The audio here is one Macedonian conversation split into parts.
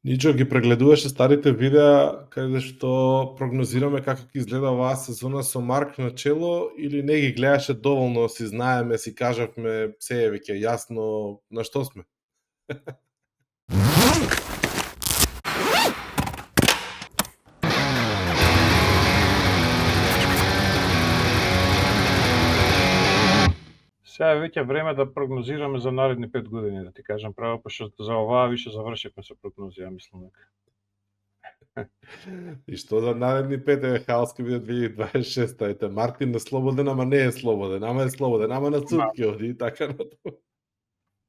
Ничо ги прегледуваше старите видеа каде што прогнозираме како ќе изгледа оваа сезона со Марк на чело или не ги гледаше доволно, си знаеме, си кажавме, се е веќе јасно на што сме. Сега е веќе време да прогнозираме за наредни 5 години, да ти кажам право, пошто за оваа више завршивме со прогнози, ја мислам дека. И што за наредни 5 хаос ќе биде 2026, ете Мартин е слободен, ама не е слободен, ама е слободен, ама на суд ќе оди и така натаму.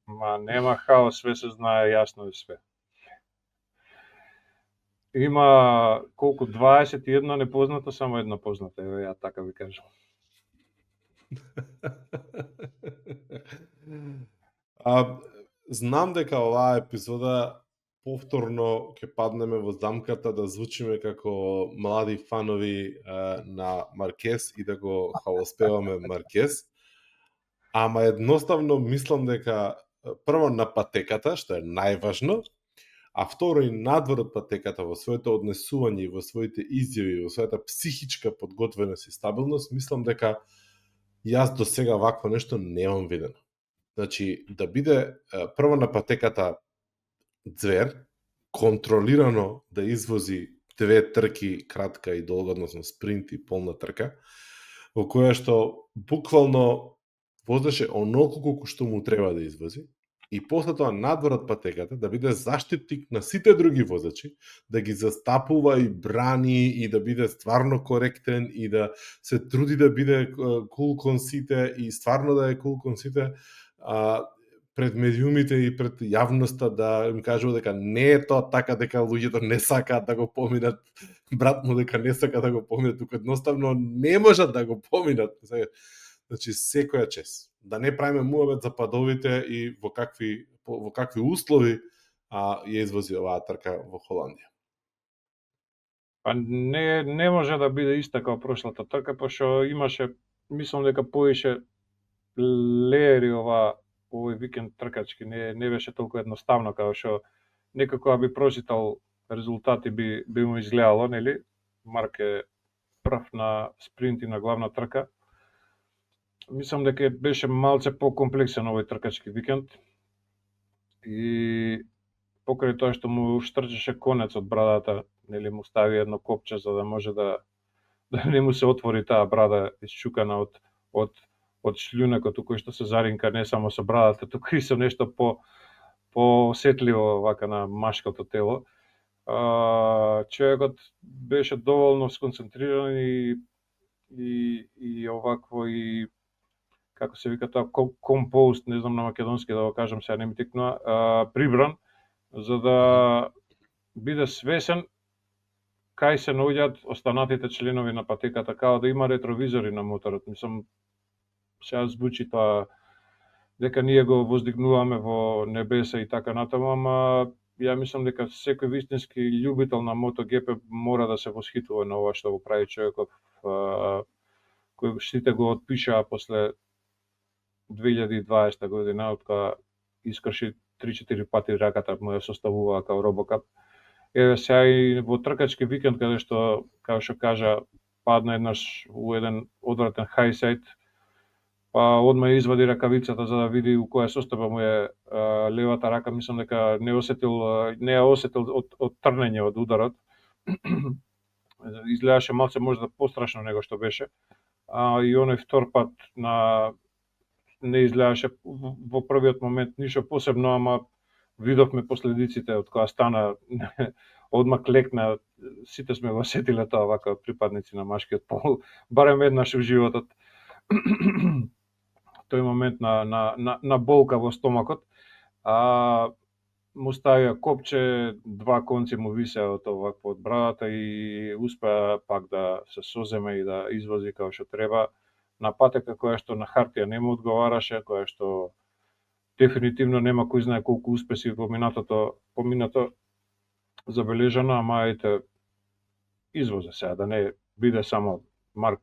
Ма нема хаос, све се знае јасно и све. Има колку 21 непозната, само една позната, еве ја така ви кажам. Знам дека оваа епизода повторно ќе паднеме во замката да звучиме како млади фанови на Маркес и да го хвалоспеваме Маркес. Ама едноставно мислам дека прво на патеката, што е најважно, а второ и надвор од патеката во своето однесување, во своите изјави, во својата психичка подготвеност и стабилност, мислам дека јас до сега вакво нешто немам видено. Значи, да биде прво на патеката Звер, контролирано да извози 2 трки, кратка и долга, односно спринт и полна трка, во која што буквално возеше онолку колку што му треба да извози, и после тоа надвор од патеката да биде заштитник на сите други возачи, да ги застапува и брани и да биде стварно коректен и да се труди да биде кул кон сите и стварно да е кул кон сите, пред медиумите и пред јавноста да им кажува дека не е тоа така, дека луѓето не сакаат да го поминат брат му, дека не сака да го поминат, туку едноставно не можат да го поминат. Значи, секоја чест. Да не правиме муабет за падовите и во какви услови ја извози оваа трка во Холандија. Па не може да биде иста како прошлата трка, пошто имаше, мислам дека поише леери овој викенд тркачки, не беше толку едноставно како што некако би прочитал резултати би му изгледало, нели? Марк е прв на спринт и на главна трка. Мислам дека беше малце покомплексен овој тркачки викенд и покрај тоа што му штрчеше конец од брадата, нели му стави едно копче за да може да не му се отвори таа брада исчукана од шлјунекот кој што се заринка не само со брадата, туку и со нешто по-осетливо вака на машкото тело. Човекот беше доволно сконцентриран и овакво и како се вика тоа, компост, не знам на македонски да го кажам, сега не ми текнува, прибран, за да биде свесен кај се наоѓаат останатите членови на патеката, као да има ретровизори на моторот. Мислам, сега звучи тоа дека ние го воздигнуваме во небеса и така натаму, ама ја мислам дека секој вистински љубител на MotoGP мора да се восхитува на ова што го прави човеков, кој сите го отпишаа после 2020 година, од кога искрши 3-4 пати раката му ја составуваа као Робокап. Еве сега и во тркачки викенд, каде што, како што кажа, падна еднаш у еден одвратен хајсайт, па одма извади ракавицата за да види у која состојба му е левата рака, мислам дека не ја осетил од трнење од ударот. Изгледаше малце можда пострашно него што беше. И оној втор пат не изгледаше во првиот момент ништо посебно, ама видовме последиците од кога стана, одма клекна, сите сме го осетиле тоа вака припадници на машкиот пол, барем еднаш во животот. Тој момент на болка во стомакот, му ставија копче, 2 конци му висеа од овакво од брадата и успеа пак да се соземе и да извози како што треба на патека која што на хартија не му одговараше, која што дефинитивно нема кој знае колку успеси во поминато забележано, ама ете извозе сега, да не биде само Марк.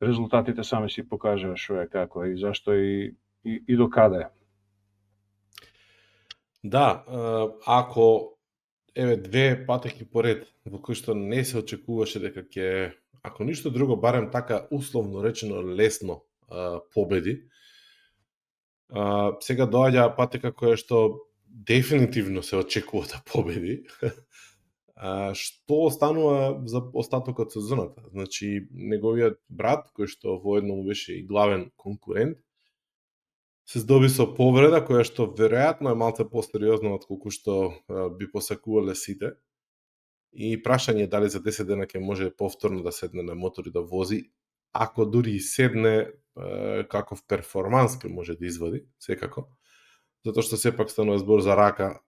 Резултатите сами си покажаа што е, како е и зашто и до каде е. Да, ако две патеки поред во кои што не се очекуваше дека ќе, ако ништо друго, барем така условно речено лесно победи. Сега доаѓа патека која што дефинитивно се очекува да победи. Што останува за остатокот сезоната? Значи, неговиот брат, кој што воедно му беше и главен конкурент, се здоби со повреда која што веројатно е малце посериозна од колку што би посакувале сите. И прашање е дали за 10 дена ќе може повторно да седне на мотор и да вози, ако дури и седне, каков перформанс ќе може да извади, секако. Затоа што сепак станува збор за рака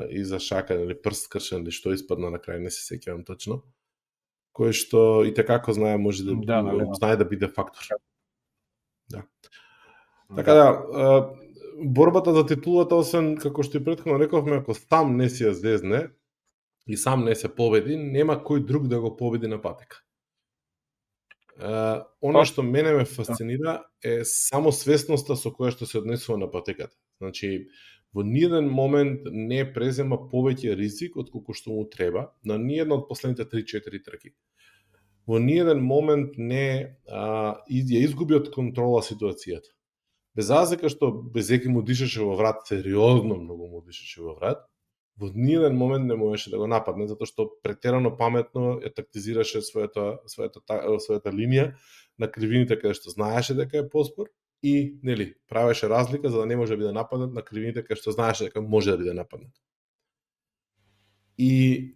и за шака, или прст скршен, или што испадна на крај, не се сеќавам точно, кој што и tekako знае може да знае да биде фактор. Да. Така да, борбата за титулата, освен како што и претходно рековме, ако сам не си ја зезне и сам не се победи, нема кој друг да го победи на патека. Оно што мене ме фасцинира е само свесноста со која што се однесува на патеката. Значи, во ниеден момент не презема повеќе ризик од колку што му треба на ниедна од последните 3-4 трки. Во ниеден момент не ја изгуби од контрола ситуацијата. Без разлика што Безеки му дишеше во врат, сериозно многу му дишеше во врат, во ниеден момент не можеше да го нападне, затоа што претерано паметно ја тактизираше својата линија на кривините каде што знаеше дека е поспор и, нели, правеше разлика за да не може да биде нападнат на кривините каде што знаеше дека може да биде нападнат. И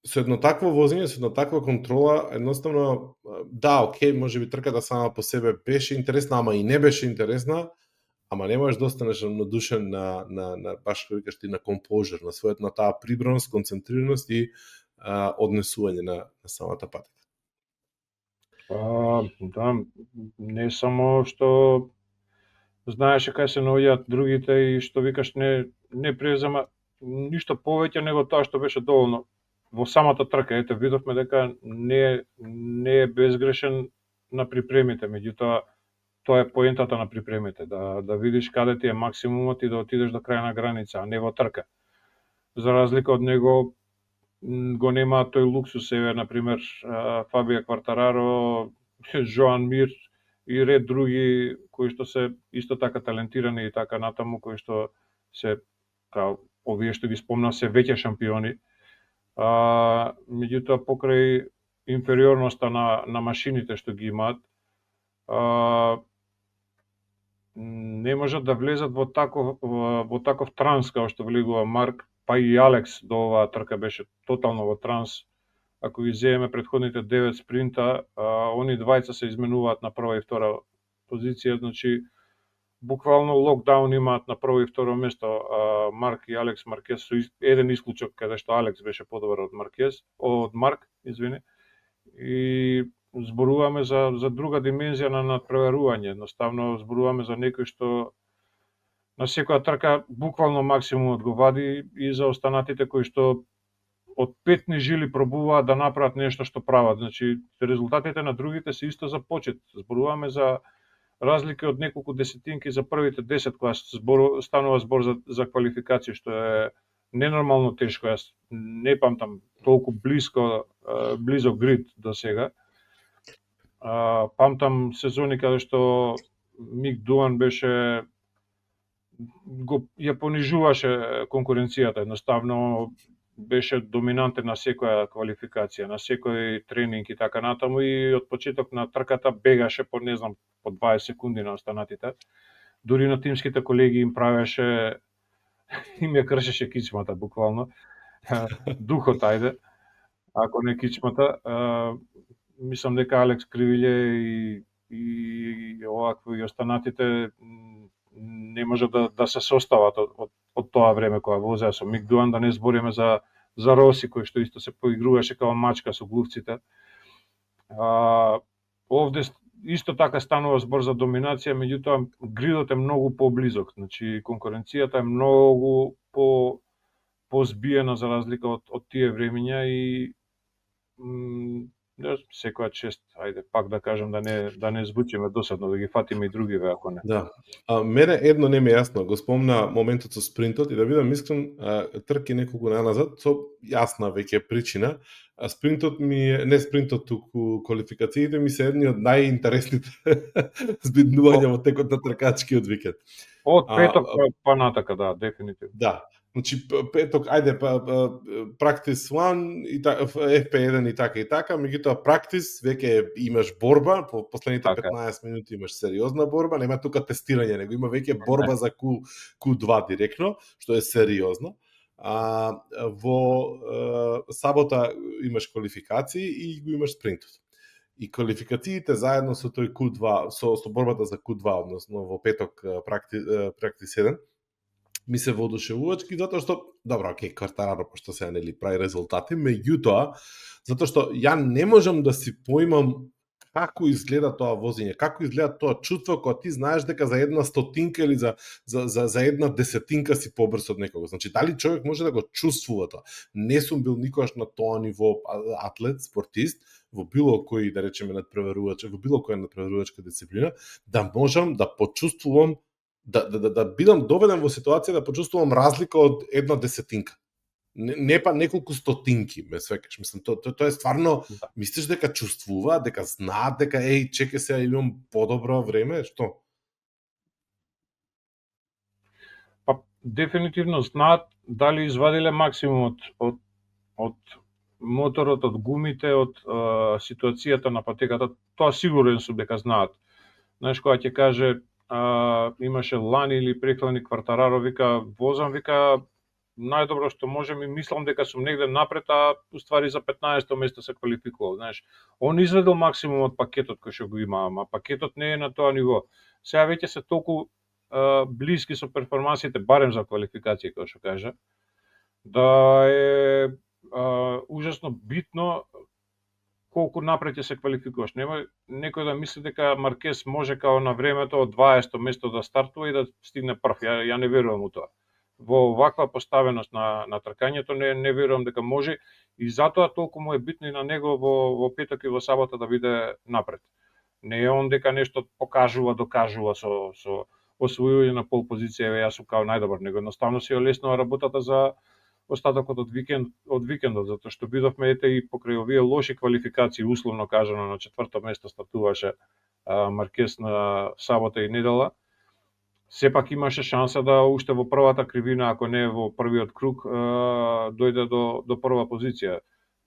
со едно такво возење, со една таква контрола, едноставно, да, окей, можеби трката сама по себе беше интересна, ама и не беше интересна, ама не можеш да останеш надушен на баш како викаш ти, на компожер, на својот, на таа прибраност, концентрираност и однесување на самата патека. Да, не само што знаеше кај се наоѓаат другите и што викаш не презема ништо повеќе него тоа што беше доволно во самата трка. Ете, видовме дека не е безгрешен на припремите, меѓутоа тоа е поентата на припремите, да видиш каде ти е максимумот и да отидеш до крајна граница, а не во трка. За разлика од него, го нема тој луксус, еве, например, Фабио Квартараро, Жоан Мир и ред други кои што се исто така талентирани и така натаму, кои што се, овие што ги спомна, се веќе шампиони. Меѓутоа, покрај инфериорноста на машините што ги имаат, не можат да влезат во таков транс, како што влегува Марк, па и Алекс до оваа трка беше тотално во транс. Ако ги земеме предходните 9 спринта, они двајца се изменуваат на прва и втора позиција, значи буквално локдаун имаат на прво и второ место Марк и Алекс Маркез, со еден исклучок каде што Алекс беше подобар од Марк, извини. И зборуваме за друга димензија на надпреварување. Едноставно зборуваме за некој што на секоја трка буквално максимумот го вади и за останатите кои што од петни жили пробуваат да направат нешто што прават. Значи, резултатите на другите се исто за почет. Зборуваме за разлики од неколку десетинки за првите 10, кога станува збор за квалификација, што е ненормално тешко. Јас не памтам толку близок грид до сега. Памтам сезони каде што Мик Дуан ја понижуваше конкуренцијата, едноставно беше доминантен на секоја квалификација, на секој тренинг и така натаму, и од почеток на трката бегаше по 20 секунди на останатите. Дури на тимските колеги им правеше, им ја кршеше кичмата буквално. Духот, ајде, ако не кичмата. Мислам дека Алекс Кривилје и овакви останатите не може да се состават од тоа време кога возеа со Мик Дуан, да не збориме за Роси, кој што исто се поигруваше како мачка со глувците. Овде исто така станува збор за доминација, меѓутоа гридот е многу поблизок, значи конкуренцијата е многу позбиена за разлика од тие времења и секоја чест, ајде пак да кажам да не звучиме досадно, да ги фатиме и другиве ако не. Да. Мене едно не ми е јасно, го спомна моментот со спринтот и да бидам искрен, трки неколку дена назад со јасна веќе причина. Спринтот ми е, не спринтот, туку квалификациите ми се едни од најинтересните збиднувања во текот на тркачкиот викенд. Од петок па натака, да, дефинитивно. Да. Значи петок, ајде practice 1 и FP1 и така, меѓутоа practice веќе имаш борба, по последните Така. 15 минути имаш сериозна борба, нема тука тестирање, него има веќе борба за Q2 директно, што е сериозно. Во сабота имаш квалификации и го имаш спринтот. И квалификациите заедно со тој Q2, со борбата за Q2, односно во петок practice 1, ми се воодушевувачки затоа што добро, окей, Квартараро пошто се нели прави резултати, меѓутоа затоа што ја не можам да си поимам како изгледа тоа возење, како изгледа тоа чувство кога ти знаеш дека за една стотинка или за една десетинка си побрз од некого. Значи дали човек може да го чувствува тоа? Не сум бил никогаш на тоа ниво атлет, спортист, во било кој, да речеме, надпреварувач, во било која надпреварувачка дисциплина, да можам да почувствувам да бидам доведен во ситуација да почувствувам разлика од една десетинка. Не па неколку стотинки, ме свекаш. Мислам, тоа е стварно, Да. мислиш дека чувствува, дека знаат, дека чекај се, имам подобро време, што? Па дефинитивно знаат дали извадиле максимумот од моторот, од гумите, од ситуацијата на патеката. Тоа сигурен сум дека знаат. Знаеш, кога ќе каже имаше лани или преклани Квартараро, вика, возам, вика, најдобро што можем и мислам дека сум негде напред, а уствари за 15-то место се квалификувал, знаеш. Он изведил максимум од пакетот кој што го има, ама пакетот не е на тоа ниво. Сега веќе се толку блиски со перформансите, барем за квалификација, кој што кажа, да е ужасно битно колку напред ќе се квалификуваш. Нема некој да мисли дека Маркес може као на времето од 20-то место да стартува и да стигне прв. Ја не верувам у тоа. Во ваква поставеност на тркањето не верувам дека може и затоа толку му е битно и на него во петок и во сабота да биде напред. Не е он дека нешто покажува, докажува со освојување на пол позиција, јас сум као најдобар, него едноставно се олеснува работата за остатокот од викендот, затоа што бидовме ете и покрај овие лоши квалификации, условно кажано, на 4-то место стартуваше Маркес на сабота и недела. Сепак имаше шанса да уште во првата кривина, ако не во првиот круг, дојде до прва позиција.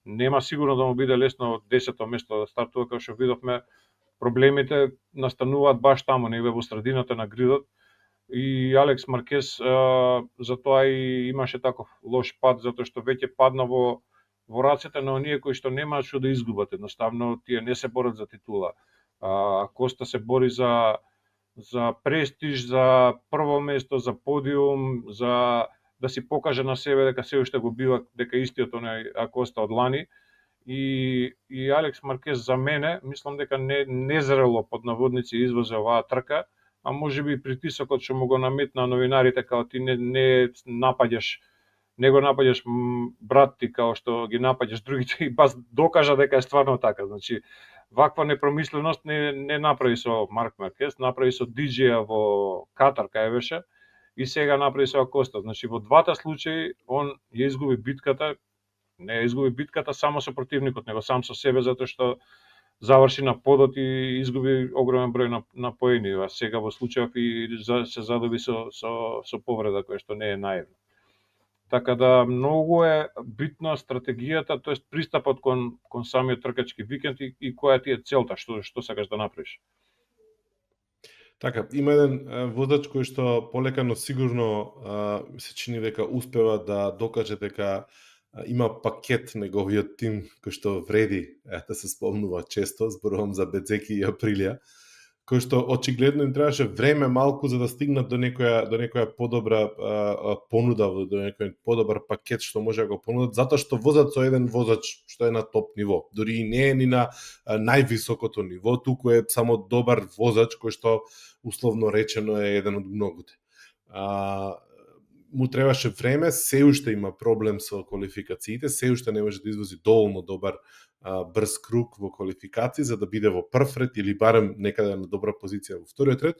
Нема сигурно да му биде лесно од 10-то место да стартува, како што видовме, проблемите настануваат баш таму, негде во средината на гридот. И Алекс Маркес затоа и имаше таков лош пат, затоа што веќе падна во рацете на оние кои што немаат што да изгубат. Едноставно, тие не се борат за титула. Коста се бори за престиж, за прво место, за подиум, за да си покаже на себе дека се уште го бива, дека истиот оној Коста од лани. И Алекс Маркес за мене, мислам дека незрело под наводници извозе оваа трка, а може би притисокот што му го наметна новинарите, као ти не го напаѓаш брат ти као што ги напаѓаш другите, и бас докажа дека е стварно така. Значи, ваква непромисленост не направи со Марк Маркес, направи со DJ-а во Катар, кај беше, и сега направи со Коста. Значи, во двата случаи, он ја изгуби битката, не ја изгуби битката само со противникот, него сам со себе, затоа што заврши на подот и изгуби огромен број на поени, а сега во случајов и се задоби со повреда која што не е наивна. Така да многу е битна стратегијата, тоест пристапот кон самиот тркачки викенд и која ти е целта, што сакаш да направиш. Така, има еден водач кој што полека но сигурно се чини дека успева да докаже дека има пакет неговиот тим кој што вреди да се спомнува често, зборувам за Бедзеки и Априлија, кој што очигледно им требаше време малку за да стигнат до некоја подобра понуда, до некој подобар пакет што може да го понудат, затоа што возат со еден возач што е на топ ниво. Дури и не е ни на највисокото ниво, туку е само добар возач кој што условно речено е еден од многуте. му требаше време, се уште има проблем со квалификациите, се уште не може да извози доволно добар брз круг во квалификации за да биде во прв ред или барем некаде на добра позиција во вториот ред,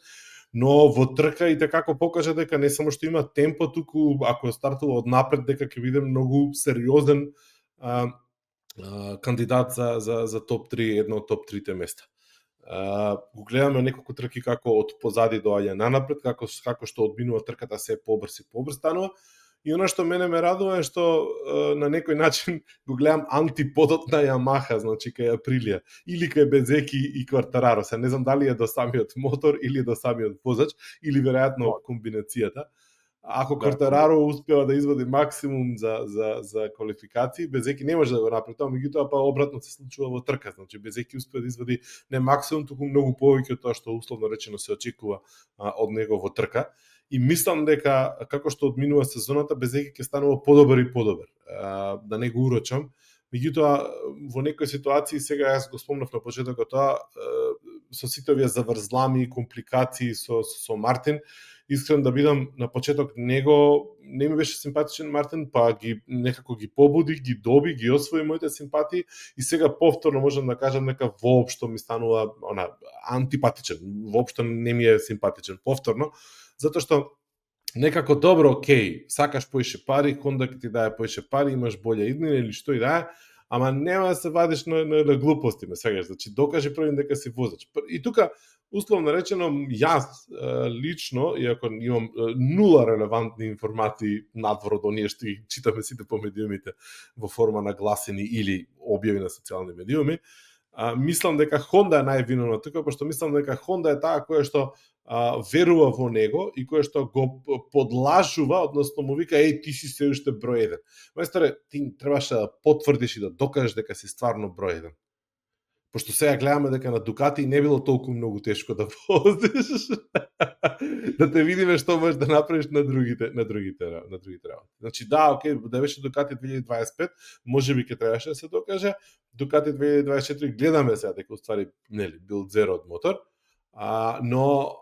но во трка и како покажа дека не само што има темпо, туку ако стартува од напред дека ќе биде многу сериозен кандидат за топ 3, едно од топ 3-те места. Го гледаме неколку трки како од позади доаѓа нанапред, како што одминува трката се побрз и побрз станува. И она што мене ме радува е што на некој начин го гледам антиподот на Ямаха, значи кај Априлија, или кај Безеки и Квартараро. Се не знам дали е до самиот мотор или е до самиот возач, или веројатно комбинацијата. Ако Квартараро успева да извади максимум за квалификации, Безеки не може да го направи тоа, меѓутоа па обратно се случува во трка. Значи Безеки успеа да извади не максимум, туку многу повеќе од тоа што условно речено се очекува од него во трка. И мислам дека како што одминува сезоната, Безеки ќе станува подобар и подобар. Да не го урочам. Меѓутоа, во некои ситуации, сега јас го спомнав на почетокот тоа, со сите овие заврзлами и компликации со Мартин, искрен да бидам на почеток него не ми беше симпатичен Мартин, па некако ги побуди, ги доби, ги освои моите симпатии и сега повторно можам да кажам дека воопшто ми станува антипатичен, воопшто не ми е симпатичен повторно, затоа што некако добро, окей, сакаш поише пари, Honda ќе ти дае поише пари, имаш болја иднина или што и да е, ама нема да се вадиш на глупости, ме свегаш, значи докажи првен дека си возач. И тука условно речено, јас лично, иако имам нула релевантни информации надвор од оние што ги читаме сите по медиумите во форма на гласини или објави на социјални медиуми, мислам дека Honda е највиновна тука, пошто мислам дека Honda е таа која што верува во него и која што го подлажува, односно му вика, еј, ти си се уште број 1. Мајсторе, ти требаше да потврдиш и да докажеш дека си стварно број 1. Пошто сега гледаме дека на Дукати не било толку многу тешко да возиш, да те видиме што можеш да направиш на другите работи. Значи да, окей, да беше Дукати 2025, можеби ќе требаше да се докаже. Дукати 2024 гледаме сега дека уствари нели бил зеро од мотор, но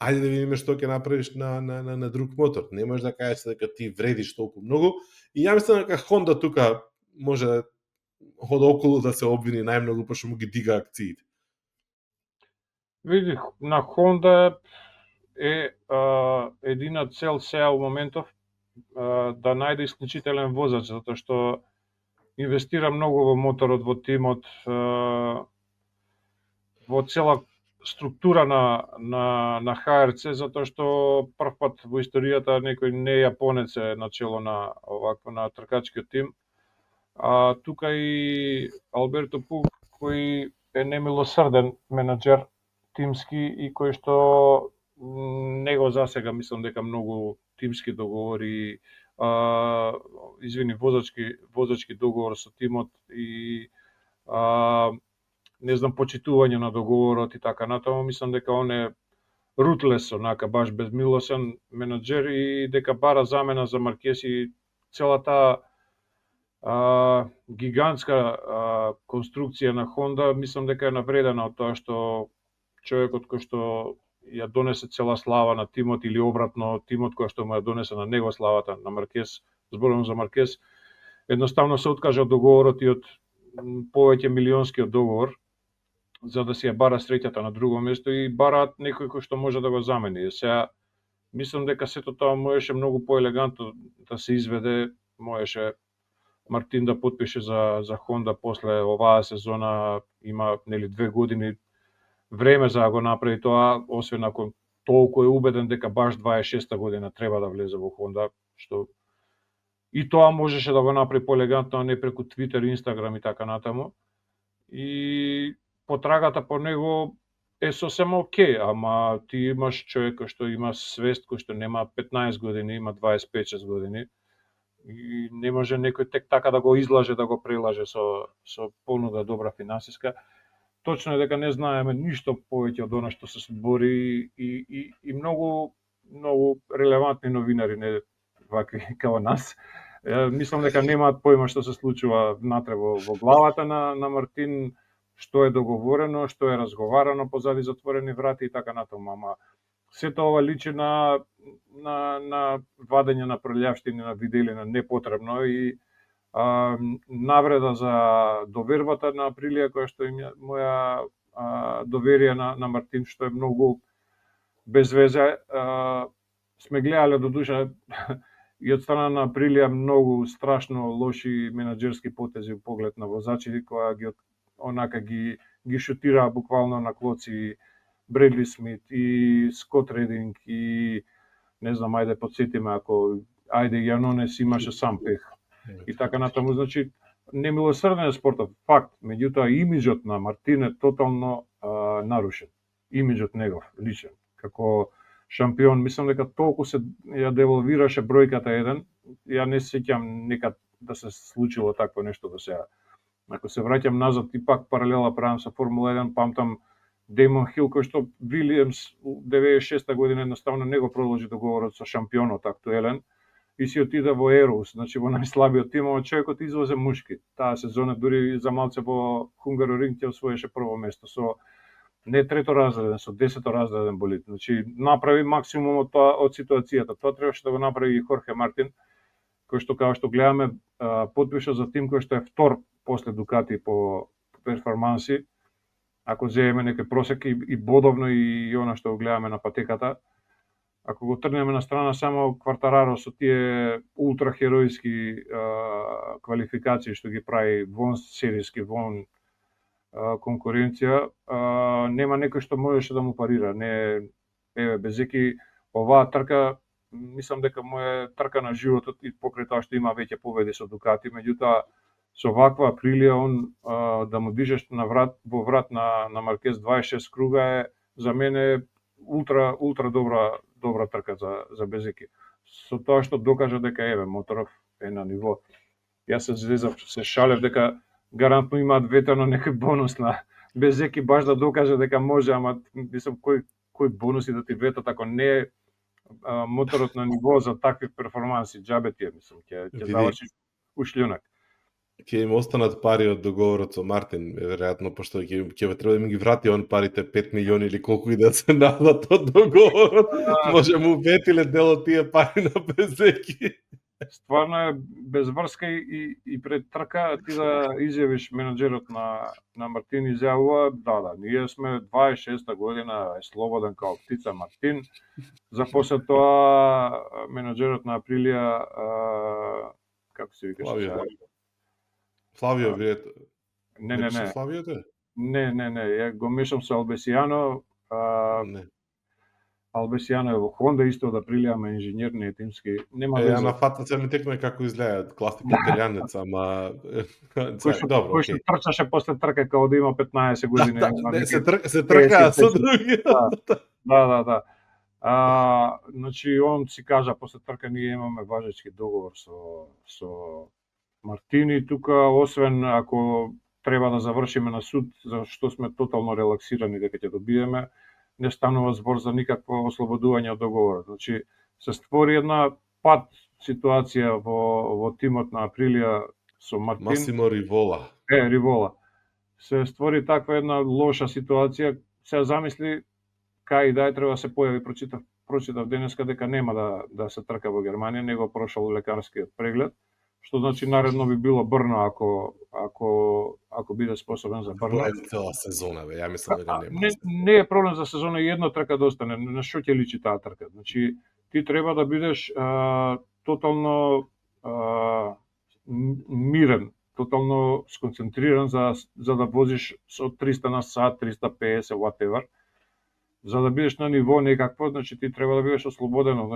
ајде да видиме што ќе направиш на друг мотор. Не можеш да кажеш дека ти вредиш толку многу и ја мислам дека Honda тука може од околу да се обвини најмногу, пошто му ги дига акциите. Види, на Honda е едина цел сега во моментов да најде исклучителен возач, затоа што инвестира многу во моторот, во тимот, во цела структура на ХРЦ, затоа што првпат во историјата некој не јапонец е начело на овакво на тркачкиот тим. Тука и Алберто Пук, кој е немилосрден менаџер тимски и кој што него засега мислам дека многу тимски договори, возачки договор со тимот и не знам, почитување на договорот и така натаму, мислам дека он е рутлес, онака баш безмилосен менаџер и дека бара замена за Маркес и целата гигантска конструкција на Honda, мислам дека е навредена од тоа што човекот кој што ја донесе цела слава на тимот или обратно тимот кој што му ја донесе на него славата на Маркес, зборувам за Маркес, едноставно се откажа од договорот и од повеќе милионскиот договор за да си ја бара среќата на друго место и бараат некој кој што може да го замени. Сега мислам дека сето тоа можеше многу поелегантно да се изведе, можеше Мартин да потпише за Honda после оваа сезона, има нели 2 години време за да го направи тоа, освен ако толку е убеден дека баш 26-та година треба да влезе во Honda, што и тоа можеше да го направи поелегантно, а не преку Twitter, Instagram и така натаму. И потрагата по него е сосема окей, ама ти имаш човек кој што има свест, кој што нема 15 години, има 25-6 години, и не може некој тек така да го излаже, да го прелаже со понуда добра финансиска. Точно е дека не знаеме ништо повеќе од она што се збори и многу релевантни новинари, не вакви како нас. Мислам дека немаат појма што се случува внатре во главата на Мартин, што е договорено, што е разговарано позади затворени врати и така натаму, ама сето ова личи на вадење на прљавштини, на виделина непотребно и навреда за довербата на Априлија, која што има моја доверие на Мартин, што е многу без везе. Сме гледале до душа и од страна на Априлија многу страшно лоши менаџерски потези во поглед на возачи, која ги шутираа буквално на клоци Бредли Смит и Скот Рединг и не знам, ајде подсетиме ако Јанонес имаше сам пех и така натаму, значи немилосрден е спортот, факт, меѓутоа имиџот на Мартин е тотално нарушен. Имиџот негов личен како шампион, мислам дека толку се ја девалвираше бројката 1, ја не се сеќам некад да се случило такво нешто до сега. Ако се враќам назад и пак паралела правам со Формула 1, памтам Деймон Хил, кој што Вилијамс 96-та година едноставно не го продолжи договорот со шампионот актуелен и си отида во Ероус, значи во најслабиот тим, човекот извозе мушки. Таа сезона дури за малце во Хунгароring ќе освоеше прво место со не трето разреден, со 10-то разреден болид. Значи направи максимумот од ситуацијата. Тоа требаше да го направи и Хорхе Мартин, кој што како што гледаме потпиша за тим кој што е втор после Дукати по перформанси. Ако земеме некој просек и бодовно и она што го гледаме на патеката, ако го тргнеме на страна само Квартараро со тие ултрахеројски квалификации што ги прави вон серијски, вон конкуренција, нема некој што можеше да му парира. Не, Безеки, оваа трка, мислам дека му е трка на животот и покрај тоа што има веќе победи со Дукати, меѓутоа со ваква Априлија он да му дижеш во врат на Маркез 26 круга е за мене ултра добра трка за Безеки. Со тоа што докажа дека моторов е на ниво. Јас се зезав, се шалев дека гарантно имаат ветано некој бонус на Безеки баш да докаже дека може, ама мислам кој бонуси да ти ветат ако не е моторот на ниво за такви перформанси, џабе ти мислам, ќе заврши ушлјунак. Ќе им останат пари од договорот со Мартин, веројатно, пошто ќе треба да им ги врати он парите 5 милиони или колку и да се надат од договорот, може му ветиле дел од тие пари на Безеки. Стварно е без врска и пред трка ти да изјавиш менаџерот на Мартин изјавува, да, ние сме 26-та година, е слободен као птица Мартин. За после тоа менаџерот на Априлија, како се викаше? Флавио Виет. Не. Флавио те? Не, ја го мешам со Албесијано. Не. Албесијано е во Хонда, исто од Априлија, ама инженер, не е тимски. Нема везе. На фата се ми текме како изгледа, класик италијанец, ама добро, кој што трчаше после трка као да има 15 години. Се тркаа со други. Да. Значи, он си кажа, после трка ние имаме важечки договор со Мартини тука, освен ако треба да завршиме на суд, за што сме тотално релаксирани дека ќе добиеме, не станува збор за никакво ослободување од договорот. Значи, се створи една пат ситуација во тимот на Априлија со Мартин. Масимо Ривола. Ривола. Се створи таква една лоша ситуација. Се замисли кај да треба да се појави, прочитав денеска дека нема да се трка во Германија, него прошол лекарскиот преглед. Што значи наредно би било Брно ако биде способен за Брно. Тоа е цела сезона, ја мислам дека нема. Не е проблем за сезона, и една трка да остане. На што ќе личи таа трка? Значи ти треба да бидеш тотално мирен, тотално сконцентриран за да возиш со 300 на сат, 350, whatever. За да бидеш на ниво некакво, значи ти треба да бидеш ослободен од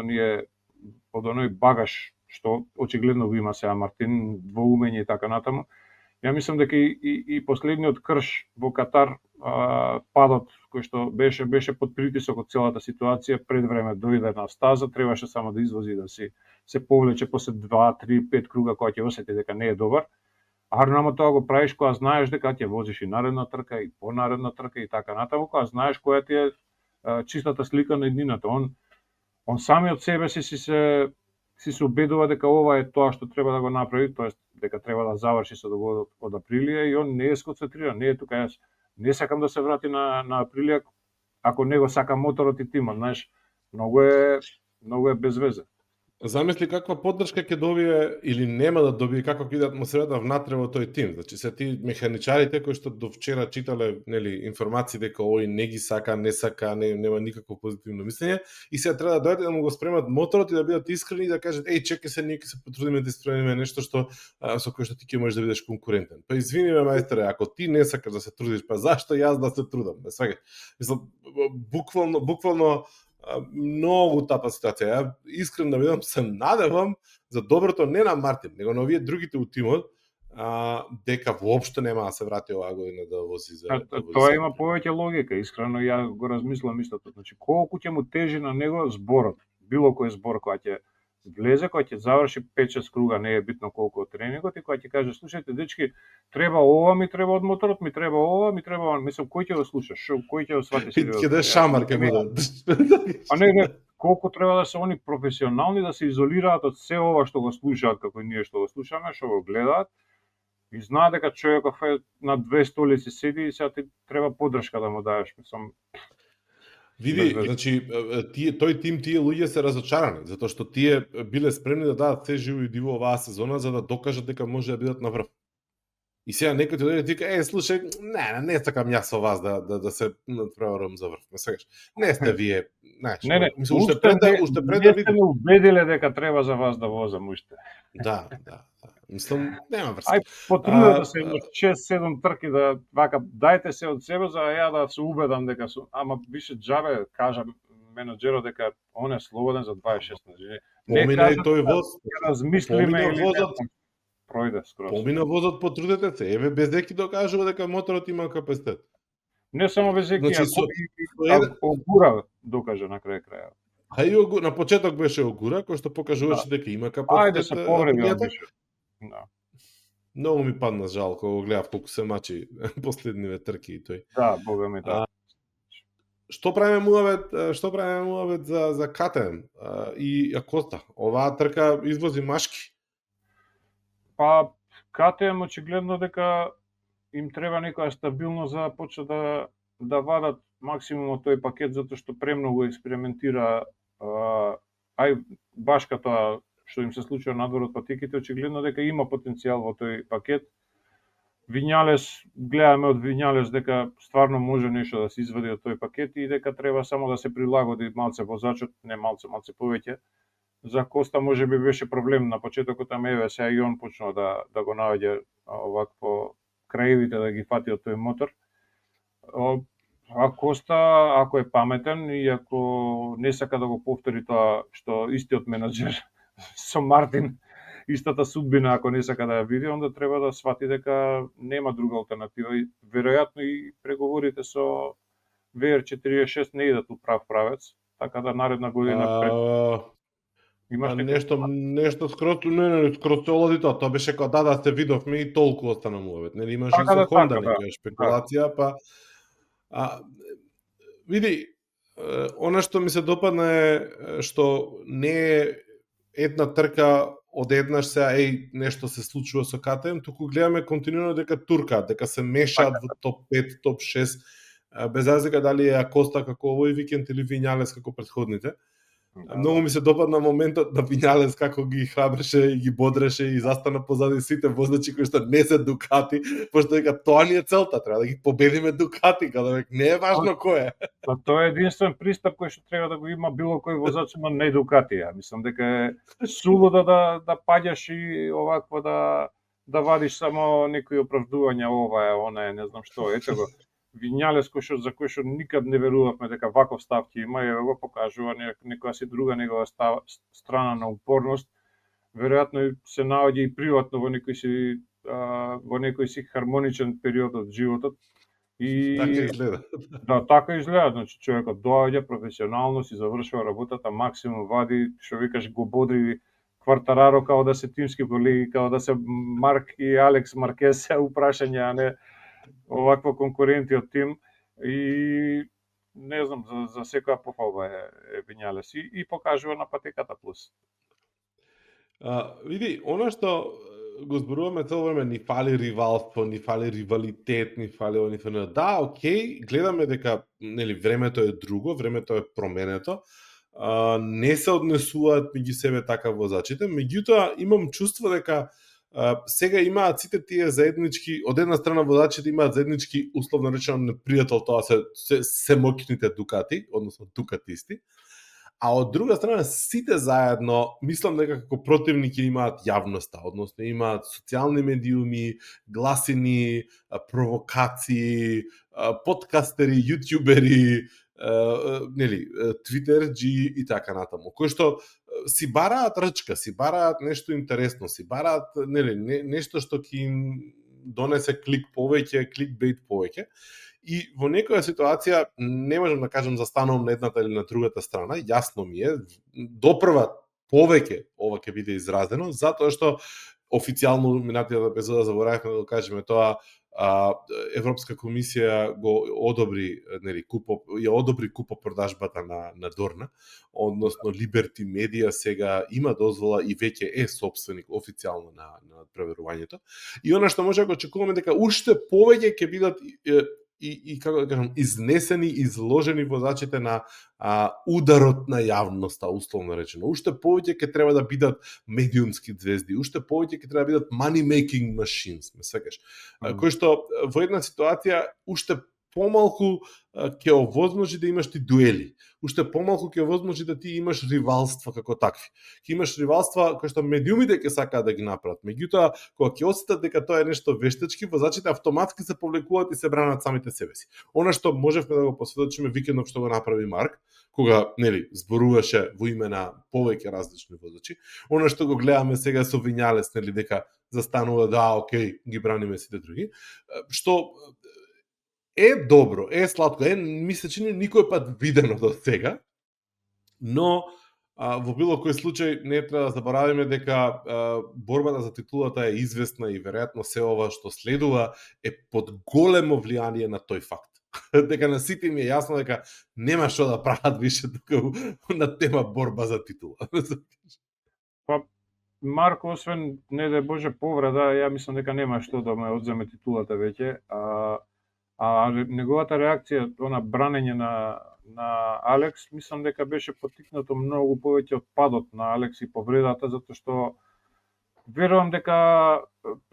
оној багаж што очигледно го има сега Мартин, двоумење и така натаму. Ја мислам дека и последниот крш во Катар, падот кој што беше под притисок од целата ситуација, пред време дојде на стаза, требаше само да извози да се повлече после 2, 3, 5 круга кога ќе осети дека не е добар. Ама тоа го правиш кога знаеш дека ќе возиш и наредна трка и понаредна трка и така натаму, кога знаеш која ти е чистата слика на еднината. Он самиот себе си се убедува дека ова е тоа што треба да го направи, тоест дека треба да заврши со договорот од Априлија, и он не е сконцентриран, не е тука. Јас не сакам да се врати на Априлија ако не го сака моторот и тимот, знаеш, Многу е без везе. Замисли каква поддршка ќе добие или нема да добие, како ќе иде атмосферата внатре во тој тим. Значи се ти механичарите кои што до вчера читале, нели, информации дека овој не ги сака, не сака, нема никакво позитивно мислење и сега треба да дојдат да му го спремат моторот и да бидат искрени и да кажат еј чекај се, ние ќе се потрудиме да исправиме нешто што со кое што ти ќе можеш да бидеш конкурентен. Па извини ме мајсторе, ако ти не сакаш да се трудиш, па зашто јас да се трудам? Мислам, буквално многу тапа ситуација. Ја искрено да бидам се надевам за доброто не на Мартин, него на овие другите у тимот, дека воопшто нема да се врати оваа година да вози за Тоа има повеќе логика, искрено ја го размислам истото. Значи колку ќе му тежи на него зборот, било кој збор кој ќе влезе, кој ќе заврши 5-6 круга, не е битно колку од тренингот и кој ќе каже слушајте дечки, треба ова, ми треба од моторот, ми треба ова, ми треба, мислам кој ќе го слушаш, кој ќе го свати сериозно? Ќе да шамар ќе биде. А не, колку треба да се они професионални да се изолираат од се ова што го слушаат како и ние што го слушаме, што го гледаат и знаат дека човеков е на две столици седи и сега ти треба поддршка да му даеш, мислам. Види, значи тој тим, тие луѓе се разочарани, затоа што тие биле спремни да дадат се живо и диво оваа сезона за да докажат дека може да бидат на врв. И сега некој ти дојде и вика, слушај, не сакам јас со вас да се надпреварувам за врв. Ме свегаш. Не сте вие, знаеш. Не, мислам уште пред да видите ме убедиле дека треба за вас да возам уште. Да. Мислам, нема врска. Ај потрудете се 6-7 трки да вака дајте се од себе за ја да се убедам дека ама више џабе кажа менаџерот дека он е слободен за 26 години. Помина и тој воз. Размислиме или пројде скроз. Помина возот, потрудете се. Еве Безеки докажува дека моторот има капацитет. Не само Безеки, значи, Огура докажа на крај крајот. А и на почеток беше Огура кој што покажуваше дека има капацитет. Ајде се повреди беше. Да. Многу ми падна жал кога го гледав колку се мачи последниве трки и тој. Да, бога ми да. Што правиме муавет за КТМ и Акоста? Оваа трка извози машки. Па КТМ очигледно дека им треба некоја стабилност за да почнат да вадат максимум од тој пакет затоа што премногу експериментира баш тоа што им се случува надвор од патиките, очигледно дека има потенцијал во тој пакет. Вињалес, гледаме од Вињалес дека стварно може нешто да се извади од тој пакет и дека треба само да се прилагоди малце возачот, не малце повеќе. За Коста може би беше проблем на почетокот, ама еве сега и он почнува да го наоѓа овакво краевите да ги фати од тој мотор. А Коста, ако е паметен и ако не сака да го повтори тоа што истиот менаџер со Мартин, истата судбина ако не сака да ја види, онда треба да свати дека нема друга алтернатива и веројатно и преговорите со VR46 не идат у прав правец, така да наредна година имаш нешто скроз олади тоа беше кога да се видовме и толку остана муавет, нели имаш и со Honda некоја шпекулација, па види, она што ми се допадна е што не е една трка одеднаш сега нешто се случува со КТМ, туку гледаме континуирано дека туркаат, дека се мешаат во топ 5, топ 6, без разлика дали е Акоста како овој викенд или Вињалес како претходните. Многу ми се допадна моментот на Вињалес како ги храбреше и ги бодреше и застана позади сите возачи кои што не се Дукати, пошто дека тоа ни е целта, треба да ги победиме Дукати, каде не е важно кој е. Па тоа е единствен пристап кој што треба да го има било кој возач на не Дукати. Мислам дека е сулудо да паѓаш и овакво да вадиш само некои оправдувања, ова е, она е, не знам што, ете го. Вињалес за кој што никад не верувавме дека ваков став ќе има, еве го покажува некоја си друга негова страна на упорност. Веројатно се наоѓа и приватно во некој си хармоничен период од животот. И така изгледа. Да, така изгледа, значи човекот доаѓа професионално, си завршува работата, максимум вади, што викаш, го бодри Квартараро као да се тимски колеги, као да се Марк и Алекс Маркес упрашање, а не овакво конкуренти од тим и не знам, за секоја пофалба е Вињалес и покажува на патеката плюс. Види, она што го зборуваме цело време, ни фали ривалство, ни фали ривалитет, ни фали да, окей, гледаме дека нели времето е друго, времето е променето, не се однесуваат меѓу себе така возачите, меѓутоа имам чувство дека сега имаат сите тие заеднички, од една страна водачите имаат заеднички условно речено непријател, тоа се моќните Дукати, односно Дукатисти, а од друга страна сите заедно мислам дека како противники имаат јавноста, односно имаат социјални медиуми, гласини, провокации, подкастери, јутјубери, нели, твитерџи и така натаму, кои што си бараат рчка, си бараат нешто интересно, си бараат, нели, нешто што ќе им донесе клик повеќе, кликбейт повеќе. И во некоја ситуација не можам да кажам застанувам на едната или на другата страна, јасно ми е, допрва повеќе ова ќе биде изразено, затоа што официјално минатиот епизода заборавивме да го кажеме тоа, Европска комисија го одобри, нели, ја одобри купопродажбата на Дорна, односно Liberty Media сега има дозвола и веќе е сопственик официјално на проверувањето. И она што може да очекуваме дека уште повеќе ќе бидат и како да кажам, изнесени, изложени возачите на ударот на јавноста, условно речено. Уште повеќе ќе треба да бидат медиумски звезди, уште повеќе ќе треба да бидат money making machines, ме свекаш. Кој што во една ситуација уште помалку ќе овозможи да имаш ти дуели. Уште помалку ќе овозможи да ти имаш ривалства како такви. Ќе имаш ривалства кои што медиумите ќе сакаат да ги направат. Меѓутоа, кога ќе осетат дека тоа е нешто вештачки, возачите автоматски се повлекуваат и се бранат самите себе си. Она што можевме да го посведочиме викендов што го направи Марк, кога, нели, зборуваше во име на повеќе различни возачи. Она што го гледаме сега со Вињалес, нели, дека застанува окей, ги браниме сите други. Што е добро, е сладко, ми се чини никој пат видено до сега, но во било кој случај не треба да заборавиме дека борбата за титулата е известна и веројатно се ова што следува е под големо влијание на тој факт. Дека на сите им е јасно дека нема што да прават више тука на тема борба за титула. Па Марко, освен не да Боже повреда, ја мислам дека нема што да ме одземе титулата веќе, а неговата реакција, она бранење на Алекс, мислам дека беше поттикнато многу повеќе од падот на Алекс и повредата, затоа што верувам дека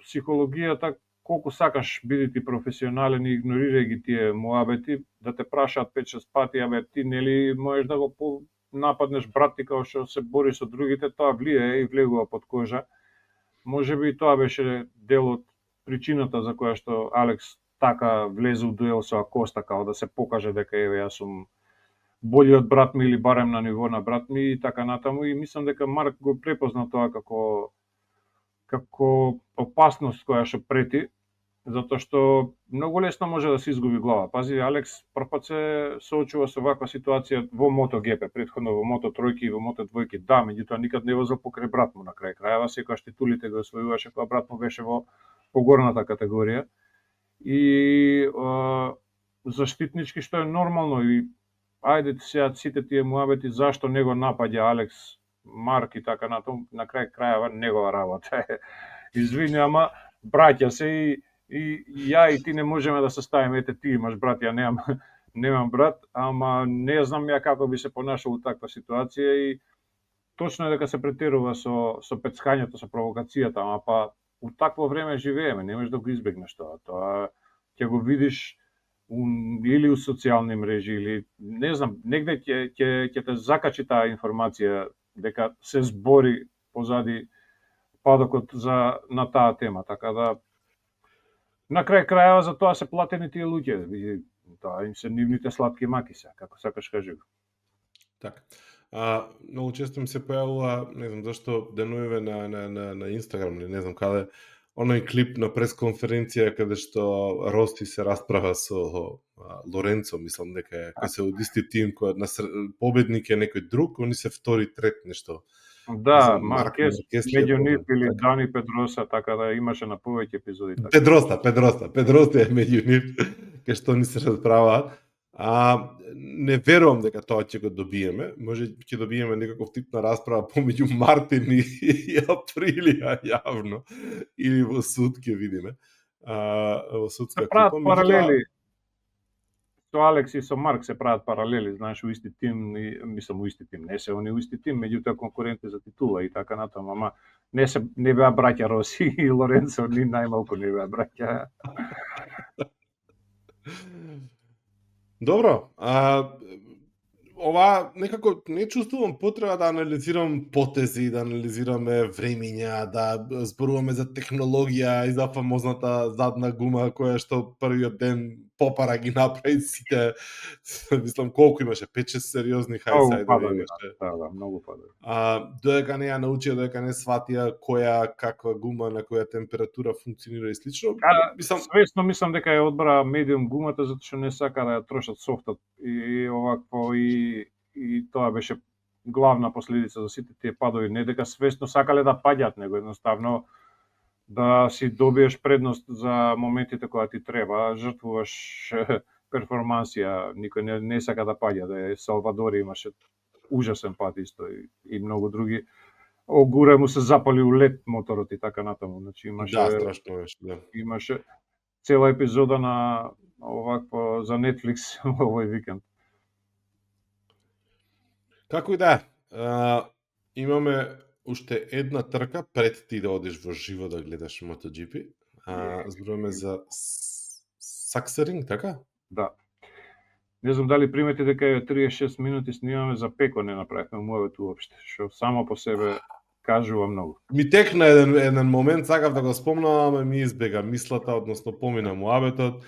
психологијата, колку сакаш биди ти професионален и игнорирај ги тие муабети, да те прашаат 5-6 пати, абе ти нели можеш да го нападнеш брат ти како што се бори со другите, тоа влијае и влегува под кожа. Можеби тоа беше дел од причината за која што Алекс така влезе у дуел со Акоста, као да се покаже дека еве јас сум болji од брат ми или барем на ниво на брат ми и така натаму, и мислам дека Марк го препозна тоа како опасност која што прети, затоа што многу лесно може да се изгуби глава. Пази, Алекс првпат се соочува со ваква ситуација во MotoGP, претходно во Moto3 и во Moto2, да, меѓутоа никад не возел покрај брат му на крај крајава, секогаш титулите го освојуваше кога брат му беше во погорната категорија. И заштитнички, што е нормално, и ајде сега сите тие муабети зашто не го напаѓа Алекс, Марк и така натаму, на крај крајава негова работа е. Извини, ама браќа се и ја и ти не можеме да се ставиме, ете ти имаш брат, ја немам брат, ама не знам ја како би се понашал у таква ситуација, и точно е дека се претерува со пецкањето, со провокацијата, ама па у такво време живееме, не можеш да го избегнеш тоа. Тоа ќе го видиш или у социјални мрежи, или не знам, негде ќе те закачи таа информација дека се збори позади падокот на таа тема, така да на крај крајава за тоа се платени тие луѓе, тоа им се нивните сладки маки се, како сакаш кажи го. Така. Многу често ми се појавува, не знам зашто, деновиве на Инстаграм, не знам каде, оној клип на пресконференција каде што Рости се расправа со Лоренцо, мислам дека е, кој се од исти тим, кој победник е некој друг, они се втори, трет нешто. Да, Маркес, меѓу нив или Дани Педроса, така да имаше на повеќе епизоди. Така. Педроса е меѓу нив, кај што они се расправаат. Не верувам дека тоа ќе го добиеме. Може ќе добиеме некаков тип на расправа помеѓу Мартин и Априлија јавно, или во суд ќе видиме. Во судска клипа. Паралели. со Алекс и со Марк се прават паралели, знаеш, у исти тим, и, мислам у исти тим, не се они у исти тим, меѓутоа конкуренти за титула и така натаму, ама не беа браќа Роси и Лоренцо, ни најмалку не беа браќа. Добро, ова некако не чувствувам потреба да анализирам потези, да анализираме времиња, да зборуваме за технологија и за фамозната задна гума која што првиот ден попара ги направи сите. Мислам колку имаше 5-6 сериозни хајсајдови имаше. Да, многу падови. Додека не ја научија, додека не сватија која каква гума на која температура функционира и слично. Свесно мислам дека ја одбра медиум гумата затоа што не сака да ја трошат софтот и овакво и тоа беше главна последица за сите тие падови, не дека свесно сакале да паѓат, него едноставно да си добиеш предност за моментите кога ти треба, жртвуваш перформансија, никој не сака да паѓа, да е Салвадори имаше ужасен пат исто и многу други. Огуре му се запали у лед моторот и така натаму, значи имаше страшно беше, да. Имаше цела епизода на овакво за Netflix овој викенд. Како и да е, имаме уште една трка пред ти да одиш во живо да гледаш MotoGP. Зборуваме за Саксеринг, така? Да. Не знам дали примети дека е 36 минути снимаме за Пеко, не направивме муавет уопште, што само по себе кажува многу. Ми текна еден момент, сакав да го спомнам, ама ми избега мислата, односно помина муабетот.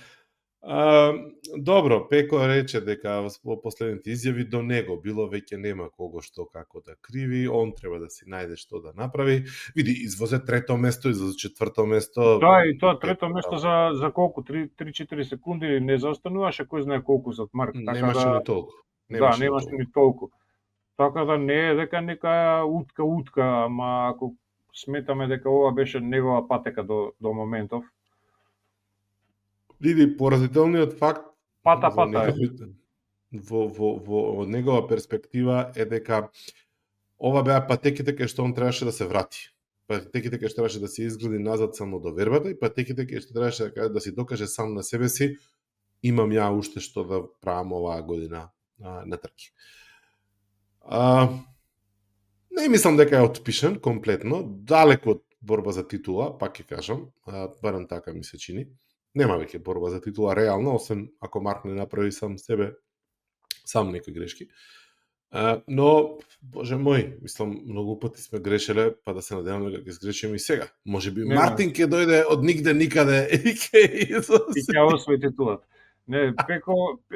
Добро, Пеко рече дека во последните изјави до него било веќе нема кого што како да криви, он треба да си најде што да направи. Види, извозе трето место и за четврто место. Да, и тоа трето место за колку 3-4 секунди не заостануваше кој знае колку зад Марк, така немаше да ни толку. Немаше ни толку. Така да не е дека нека утка, ама ако сметаме дека ова беше негова патека до моментов. Види, поразителниот факт Пата во негова перспектива е дека ова беа патеките кај што он требаше да се врати. Патеките кај што требаше да се изгради назад самодовербата и патеките кај што требаше да си докаже сам на себе си имам ја уште што да правам оваа година на трки. Не мислам дека е отпишен комплетно, далеку од борба за титула, пак ќе кажам, барем така ми се чини. Нема веќе борба за титула реално, освен ако Марк не направи сам некои грешки. Но, боже мој, мислам, многу пати сме грешеле, па да се надеваме дека ќе сгрешиме и сега. Можеби Мартин ќе дојде од нигде никаде и ќе освои титулата. Не,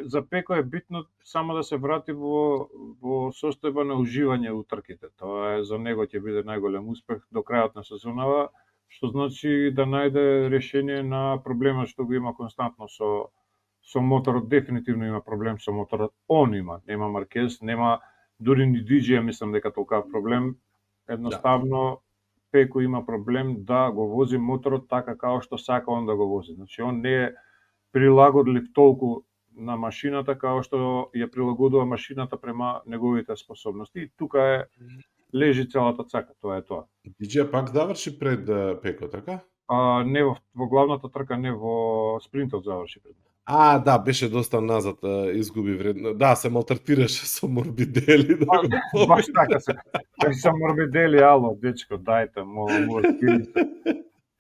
за Пеко е битно само да се врати во состојба на уживање у трките. Тоа е за него ќе биде најголем успех до крајот на сезонава, што значи да најде решение на проблемот што го има константно со моторот. Дефинитивно има проблем со моторот. Он има, нема Маркез, нема дури ни DJ, мислам дека толкав проблем. Едноставно Пеко има проблем да го вози моторот така како што сака он да го вози. Значи он не е прилагодлив толку на машината како што ја прилагодува машината према неговите способности. И тука лежи целата цака, тоа е тоа. DJ пак заврши пред Пеко, така? Не во главната трка, не во спринтот заврши пред. Да, беше доста назад, изгуби вредно. Да, се малтретираше со Морбидели. Баш така се. Со Морбидели, ало, дечко, дајте, Морбидели.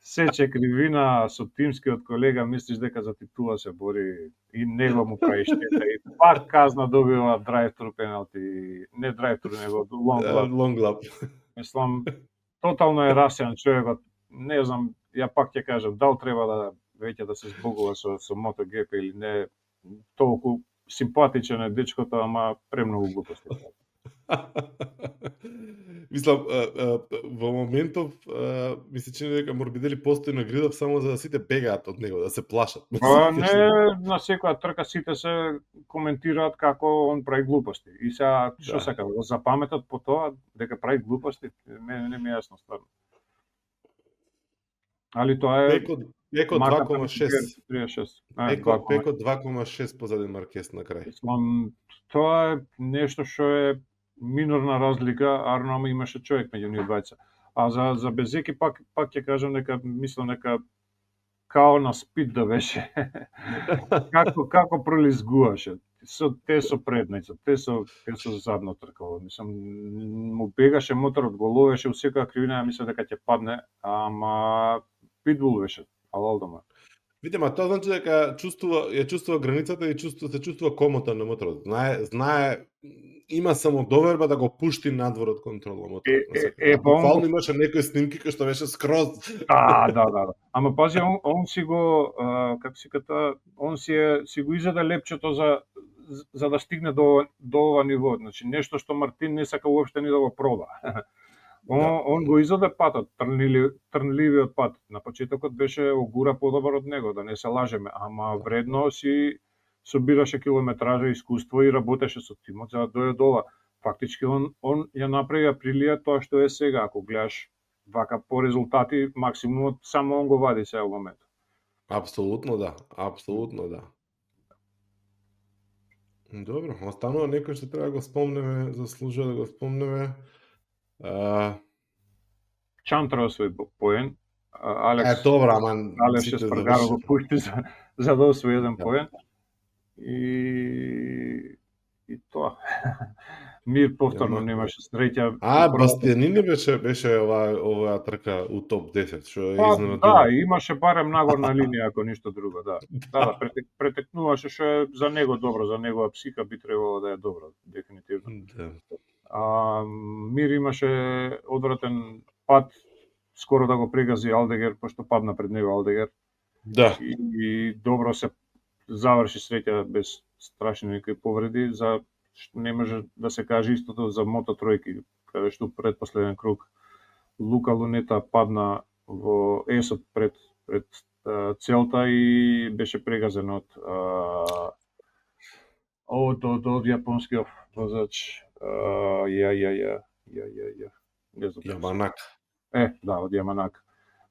Сече кривина со тимскиот колега, мислиш дека за титула се бори и него му прави штета. И пак казна добива драйв-тру пеналти, не драйв-тру, него лонг-лап. Мислам, тотално е расен човекот. Не знам, ја пак ќе кажам, дал треба да веќе да се збогува со MotoGP или не, толку симпатичен е дечкото, ама премногу глупости. Мислам, во моментов ми се чини дека Морбидели постои на гридов само за да сите бегаат од него, да се плашат. Не, на секоја трка сите се коментираат како он прави глупости. И сега што сака да го запаметат по тоа дека прави глупости, не ми е јасно стварно. Али тоа е Пеко 2,6. Пеко 2,6 позади Маркес на крај. Тоа е нешто што е минорна разлика, Арно имаше човек меѓу нив двајца. А за Безеки пак ќе кажам дека мислам дека као на спид да беше. како пролизгуваше. Те со предница, те со задно тркало. Мислам, му бегаше моторот, го ловеше у секоја кривина, ја мислам дека ќе падне, ама питбул беше, алал дома. Видиме, тоа значи дека чувствува границата и се чувствува комота на моторот. Знае има само доверба да го пушти надвор од контрола моторот. Буквално имаше некои снимки кои што беше скроз. Да. Ама пази, он си го, како си ката, он си го изеда лепчето за да стигне до ова ниво. Значи, нешто што Мартин не сака уопште ни да го проба. Он го изеде патот, трнливиот пат. На почетокот беше огура подобар од него, да не се лажеме, ама вредно си собираше километража, искуство и работеше со тимот за да дојде до ова. Фактички он ја направи Априлија тоа што е сега, ако гледаш вака по резултати, максимумот само он го вади сега во момент. Апсолутно да. Добро, останува некој што треба да го спомнеме, заслужува да го спомнеме. Чантра освои поен. Алекс Еспаргаро го пушти за да освои еден поен. И тоа. Мир повторно немаше среќа. Бастианини беше оваа трка у топ 10, што е изненадување. Да, имаше барем нагорна линија ако ништо друго, да. Да, претекнуваше што е за него добро, за негова психа би требало да е добро, дефинитивно. Мир имаше одвратен пат, скоро да го прегази Алдегер, пошто падна пред него Алдегер. Да. И добро се заврши среќа без страшни некои повреди, за што не може да се каже истото за Мото тројки, каде што предпоследен круг Лука Лунета падна во есот пред целта и беше прегазен од јапонскиот возач Яманак. Да, од Яманак.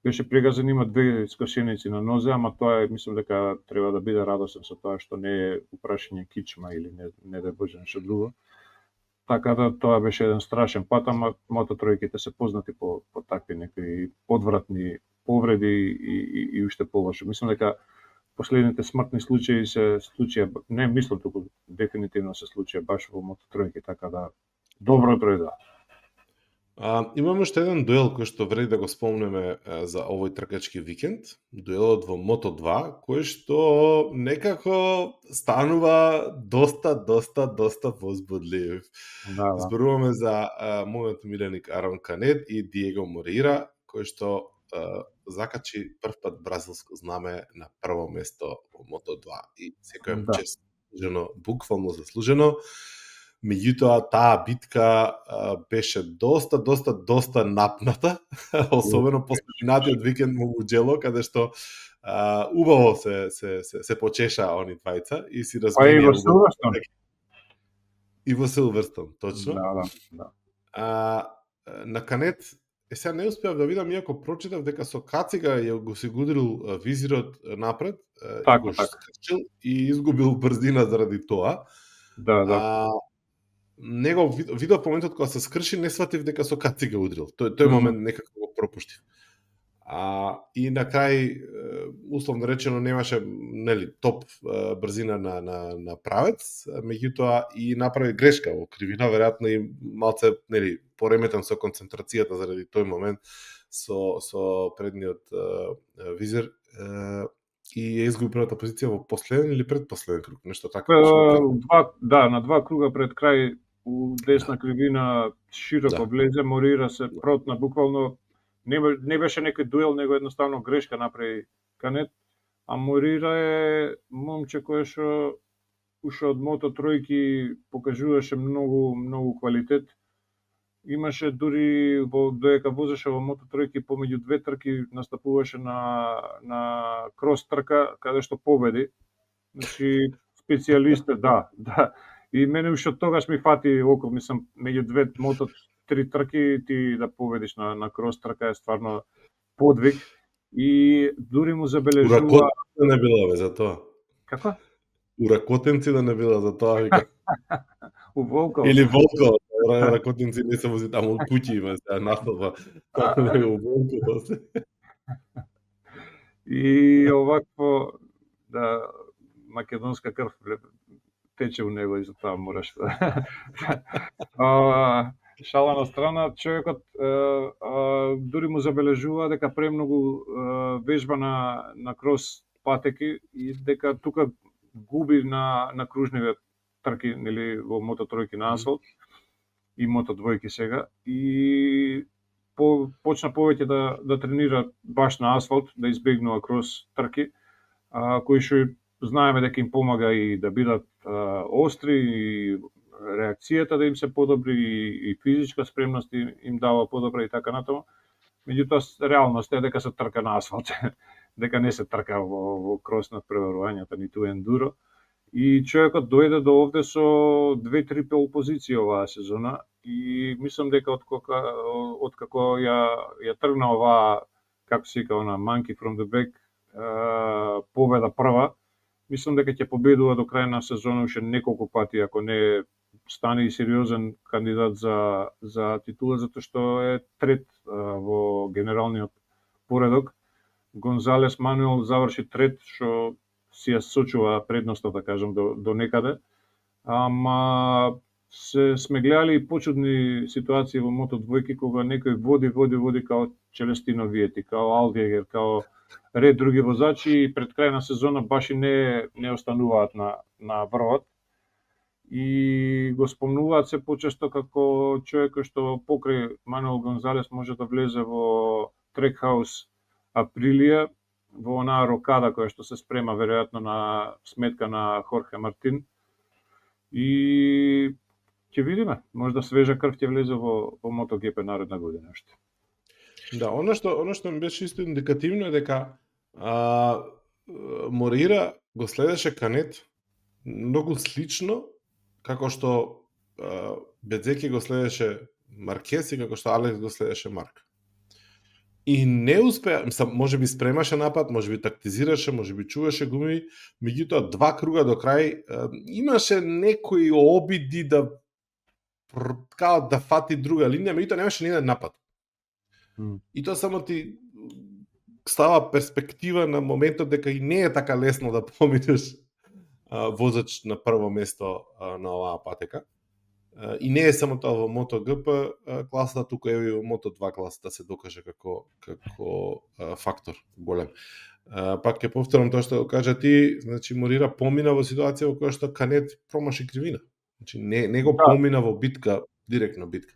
Беше прегазен, има 2 скошеници на нозе, ама тоа е, мислам дека треба да биде радосен со тоа што не е упрашање кичма или не да боже нешто друго. Така да тоа беше еден страшен пат, ама мототројките се познати по такви некои одвратни повреди и уште полошо. Мислам дека последните смртни случаи се случија, не мислам туку дефинитивно се случија баш во мототројки, така да добро дојде. Имаме уште еден дуел кој што вреди да го спомнеме за овој тркачки викенд, дуелот во Мото2, кој што некако станува доста возбудлив. Да. Зборуваме за мојот миленик Арон Канет и Диего Морира, кој што закачи првпат бразилско знаме на прво место во Мото2 и секој чест заслужено, буквално заслужено. Меѓутоа, таа битка беше доста напната, особено после минатиот викенд во Муџело, каде што убаво се почеша они двајца и си размени. И во Силверстон, точно. Да. На Канет, сега не успеав да видам, иако прочитав дека со кацига ја го си гудрил визирот напред, така. И изгубил брзина заради тоа. Да. Него видов моментот кога се скрши, не сватив дека со кацига удрил. Тој момент некако го пропуштив. И на крај, условно речено, немаше топ брзина на правец, меѓутоа и направи грешка во кривина, веројатно и малце пореметен со концентрацијата заради тој момент со предниот визир и ја изгуби првата позиција во последен или предпоследен круг, нешто така. На 2 круга пред крај у десна кривина широко влезе, Морира се протна, буквално не беше некој дуел, него едноставно грешка направи Канет, а Морира е момче кој што уште од Мото3 покажуваше многу квалитет. Имаше дури додека возеше во Мото3 помеѓу 2 трки настапуваше на крос трка каде што победи. Значи специјалист е, да. И мене уште тогаш ми фати око, мислам, меѓу 2 Мото3 трки ти да победиш на крос трка е стварно подвиг. И дури му забележува... Уракотенци да не била за тоа. Како? Уракотенци да не била за тоа, вика. У Волково. Или Волково. Уракотенци не се вози таму куќи има сега наставба. У Волково се. И овакво, да, македонска крв тече у него и затоа мораш да... Шала на страна, човекот дури му забележува дека премногу вежба на крос патеки и дека тука губи на кружниве трки, нели, во мото тројки на асфалт и мото двојки сега, и почна повеќе да тренира баш на асфалт, да избегнува крос трки, кои што знаеме дека им помага и да бидат остри, и реакцијата да им се подобри, и физичка спремност им дава подобра и така натаму. Меѓутоа, реалноста е дека се трка на асфалт, дека не се трка во крос надпреварувањата, ниту ендуро. И човекот дојде до овде со 2-3 пол позиции оваа сезона, и мислам дека откако ја тргна оваа, како се вика, она Monkey from the Back, победа прва, мислам дека ќе победува до крај на сезона уште неколку пати, ако не стане и сериозен кандидат за титула, затоа што е трет во генералниот поредок. Гонзалес Мануел заврши трет, што си ја сочува предноста, да кажам, до некаде. Ама сме гледали и почудни ситуации во мото двојки, кога некој води као Челестино Виети, као Алдиегер, као ред други возачи, и пред крај на сезона баш и не остануваат на врвот. И го спомнуваат се почесто како човек што покрај Мануел Гонзалес може да влезе во Трекхаус Априлија, во онаа рокада која што се спрема веројатно на сметка на Хорхе Мартин. И ќе видиме, можда свежа крв ќе влезе во MotoGP наредна година уште. Да, оно што ми беше исто индикативно е дека Морира го следеше Канет многу слично како што Бедзеки го следеше Маркес и како што Алекс го следеше Марк. И не успеа, може би спремаше напад, може би тактизираше, може би чуваше гуми, меѓутоа 2 круга до крај имаше некои обиди да фати друга линија, меѓутоа немаше ни еден напад. И тоа само ти става перспектива на моментот дека и не е така лесно да поминеш возач на прво место на оваа патека. И не е само тоа во MotoGP класата, туку е и во Moto2 класата се докаже како фактор голем. Пак ќе повторам тоа што кажа ти, значи Морира помина во ситуација во која што Канет промаши кривина. Значи не го помина во битка, директно битка.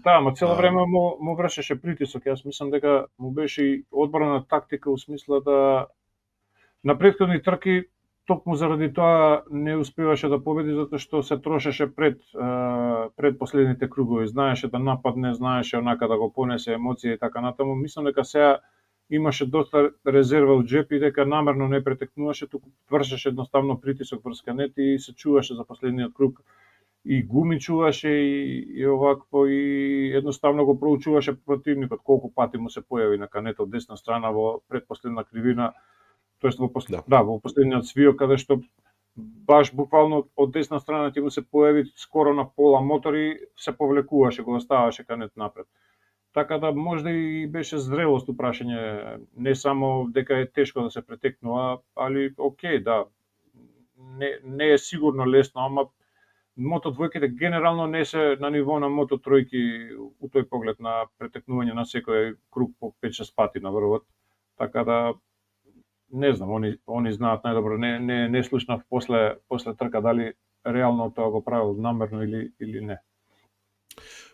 Да, ама цело време му вршеше притисок. Јас мислам дека му беше и одбрана тактика у смисла да на претходни трки токму заради тоа не успеваше да победи, затоа што се трошеше пред последните кругови. Знаеше да нападне, знаеше онака да го понесе емоции и така натаму. Мислам дека сега имаше доста резерва од джеп и дека намерно не претекнуваше, туку вршеше едноставно притисок врз Канет и се чуваше за последниот круг. И гуми чуваше и овакво, и едноставно го проучуваше противникот, колку пати му се појави на Канет од десна страна во предпоследна кривина, тоест во последниот свио, каде што баш буквално од десна страна ќе му се појави скоро на пола мотор и се повлекуваше, го оставаше Канет напред. Така да можда и беше зрелост прашање, не само дека е тешко да се претекнува, али окей, да, не е сигурно лесно, ама Мото2-ките генерално не се на ниво на Мото3 у тој поглед на претекнување на секој круг по 5-6 пати на врвот. Така да не знам, они знаат најдобро, не слушнав после трка дали реално тоа го правил намерно или не.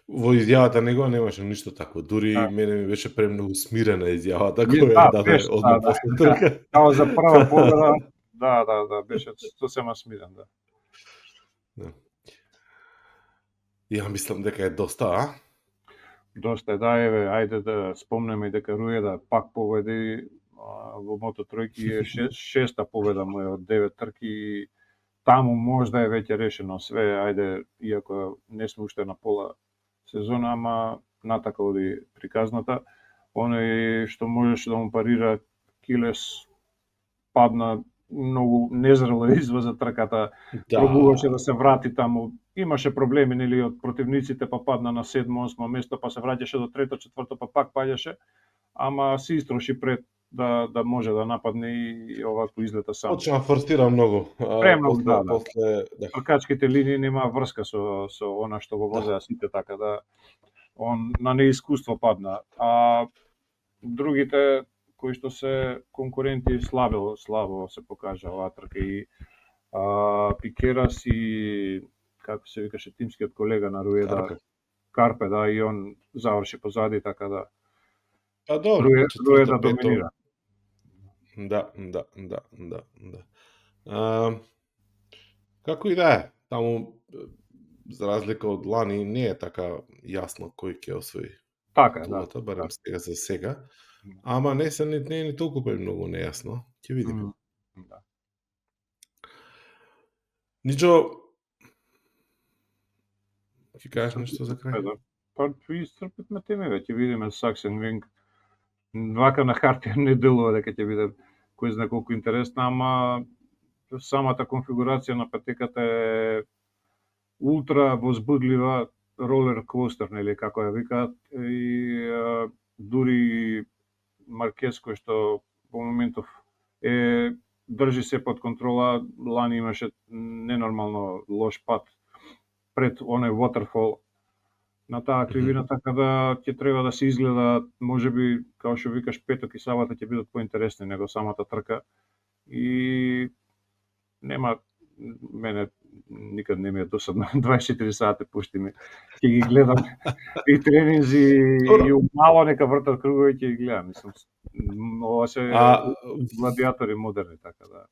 Во изјавата него немаше ништо такво, дури мене ми беше премногу смирена изјавата која ја даде одма после трка. Као за прва победа, да, беше сосема смирен, да. Ја мислам дека е доста, Доста е, да, еве, ајде да спомнеме и дека Руеда пак победи во Мото3 е шеста победа му е од 9 трки, таму можда е веќе решено све, ајде, иако не сме уште на пола сезона, ама натака оди приказната. Оној што можеше да му парира Килес падна многу незрело извоза трката, пробуваше да се врати таму. Имаше проблеми, нели, од противниците, па падна на 7-8 место, па се враќаше до 3-4, па пак паѓаше, ама се истроши пред да може да нападне и овако излета сам. Почна форсира многу. Премногу, да. После Тркачките линии нема врска со она што го возеа сите, така да он на неискуство падна. А другите кои што се конкуренти слабо се покажа оваа трка и Пикерас и како се викаше тимскиот колега на Руеда, Карпе, да, и он заврши позади, така да добро, Руеда доминира. Да. Како и да е, таму за разлика од лани не е така јасно кој ќе освои. Така, тулата, барем сега за сега. Ама не е ни толку многу нејасно. Ќе видиме. Да. Ничо, ќе кажеш нешто за крај? Па исцрпивме теме, ќе видиме Саксенвинг. Вака на хартија не делува дека ќе биде кој знае колку интересна, ама самата конфигурација на патеката е ултра возбудлива, ролер костер, нели како ја викаат, и дури Маркес кој што по моментов држи се под контрола, лани имаше ненормално лош пат пред оној waterfall на таа кривина, така да ќе треба да се изгледа, можеби, како што викаш, петок и сабота ќе бидат поинтересни него самата трка. И нема, мене никад не ми е досадно, 24 сати пушти ми, ќе ги гледам и тренинзи, и умало нека вртат кругови, ќе ги гледам, мислам, ова се гладиатори модерни, така да.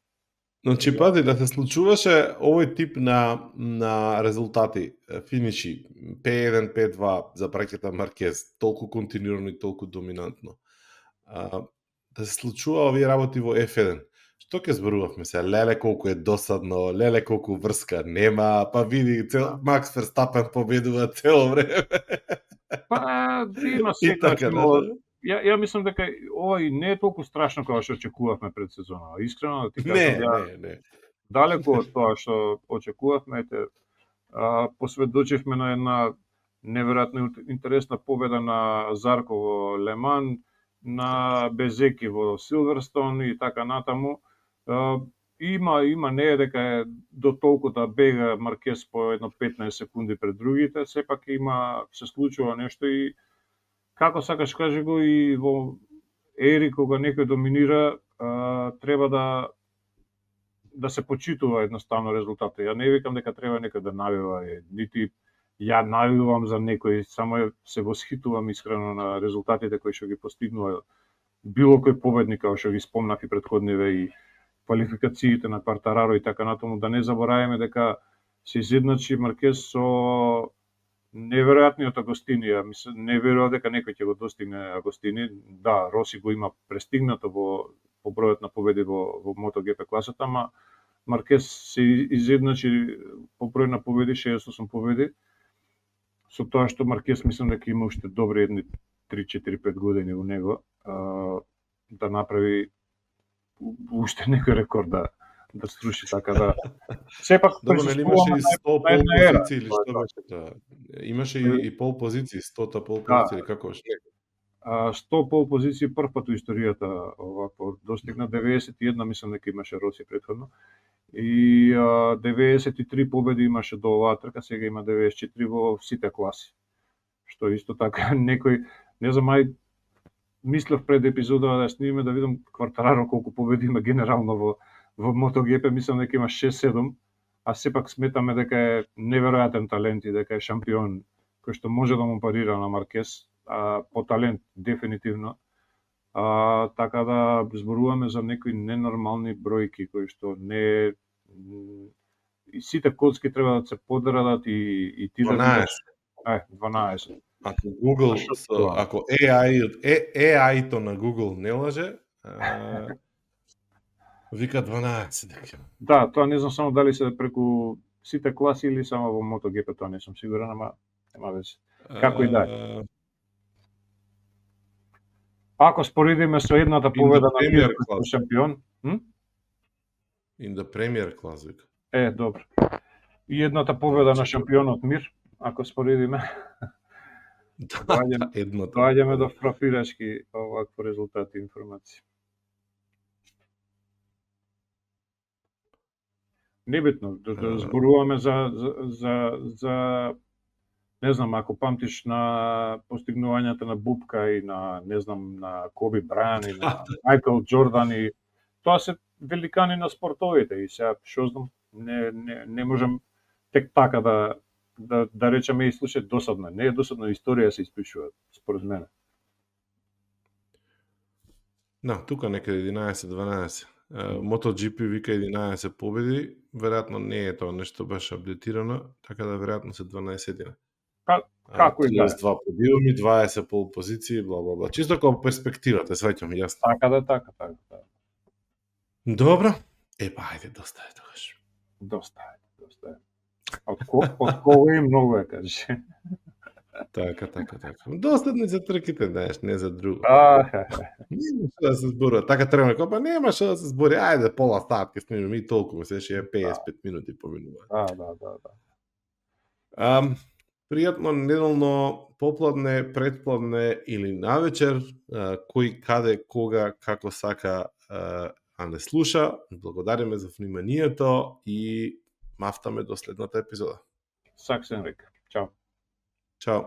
Значи, пази, да се случуваше овој тип на резултати, финиши, P1, P2 за браќата Маркез, толку континуирано и толку доминантно. Да се случува овие работи во F1. Што ќе зборувавме се? Леле колку е досадно, леле колку врска нема, па види, Макс Ферстапен победува цело време. Па, има секојаш имало. Ја мислам дека ова и не е толку страшно како што очекувавме пред сезонава. Искрено да ти кажам, не. Далеку од тоа што очекувавме, посведочивме на една неверојатно интересна победа на Зарко во Леман, на Безеки во Силверстон и така натаму. Има не е дека е до толку да бега Маркес по едно 15 секунди пред другите, сепак се случува нешто и како сакаш кажи го, и во ери кога некој доминира, треба да се почитува едноставно резултатот. Ја не викам дека треба некој да навива, нити ја навивам за некој, само се восхитувам искрено на резултатите кои што ги постигнува било кој победник, како што ги спомнав и претходниве, и квалификациите на Квартараро и така натаму. Да не забораваме дека се изедначи Маркес со неверојатниот Агостини. Мислам, не верувам дека некој ќе го достигне Агостини. Да, Роси го има престигнато по бројот на победи во MotoGP класата, ама Маркес се изедначи по број на победи, 68 победи. Со тоа што Маркес мислам дека има уште добри едни 3-4-5 години во него, да направи уште некој рекорд да струши, така да. Сепак нели имаше и 100 пол позиции или што беше тоа? Имаше и пол позиции, 100 пол позиции или како беше? 100 пол позиции прв пат во историјата овако достигна, 91 мислам дека имаше Роси претходно. И 93 победи имаше до оваа трка, сега има 94 во сите класи. Што исто така некој, не знам, мислев пред епизодава да снимиме да видам Квартараро колку победи има генерално во MotoGP, мислам дека има 6-7, а сепак сметаме дека е неверојатен талент и дека е шампион кој што може да му парира на Маркес, по талент дефинитивно. Така да зборуваме за некои ненормални бројки кои што не, и сите коцки треба да се подредат и ти 12. 12. Ако Google, ако AI-то на Google не лаже, вика 12 дека. Да, тоа не знам само дали се преку сите класи или само во MotoGP, тоа не сум сигурен, ама нема веќе. Како и да е. Ако споредиме со едната победа на Мир како шампион, In the Premier Class, вика. Добро. И едната победа на шампионот Мир, ако споредиме. Доаѓаме до фрапирачки овакво резултати и информации. Небитно, да зборуваме за не знам, ако памтиш на постигнувањата на Бубка и на, не знам, на Коби Брајан и на Майкл Џордан и тоа се великани на спортовите и сега што знам, не можем тек така да речеме и слушај досадно. Не е досадно, историја се испишува според мене. Да, тука некаде 11-12. MotoGP вика 11 победи, веројатно не е тоа нешто баш апдетирано, така да веројатно се 12. Како и да е. 32 подиуми, 20 пол позиции, бла бла бла. Чисто како перспектива, те сваќам јасно. Така. Добро. Ајде, доста е тогаш. Доста е. Од кого и многу е, кажеш. Така. Достатни за трките, знаеш, не за друго. Нема што да се зборува. Така трема копа, нема што да се збори. Ајде, пола сат ке снимаме и толку, се ше 55 минути поминува. Да. Пријатно неделно попладне, предпладне или навечер, кој каде, кога, како сака, а не слуша. Благодариме за вниманието и мафтаме до следната епизода. Саксен рек. Чао. Чао.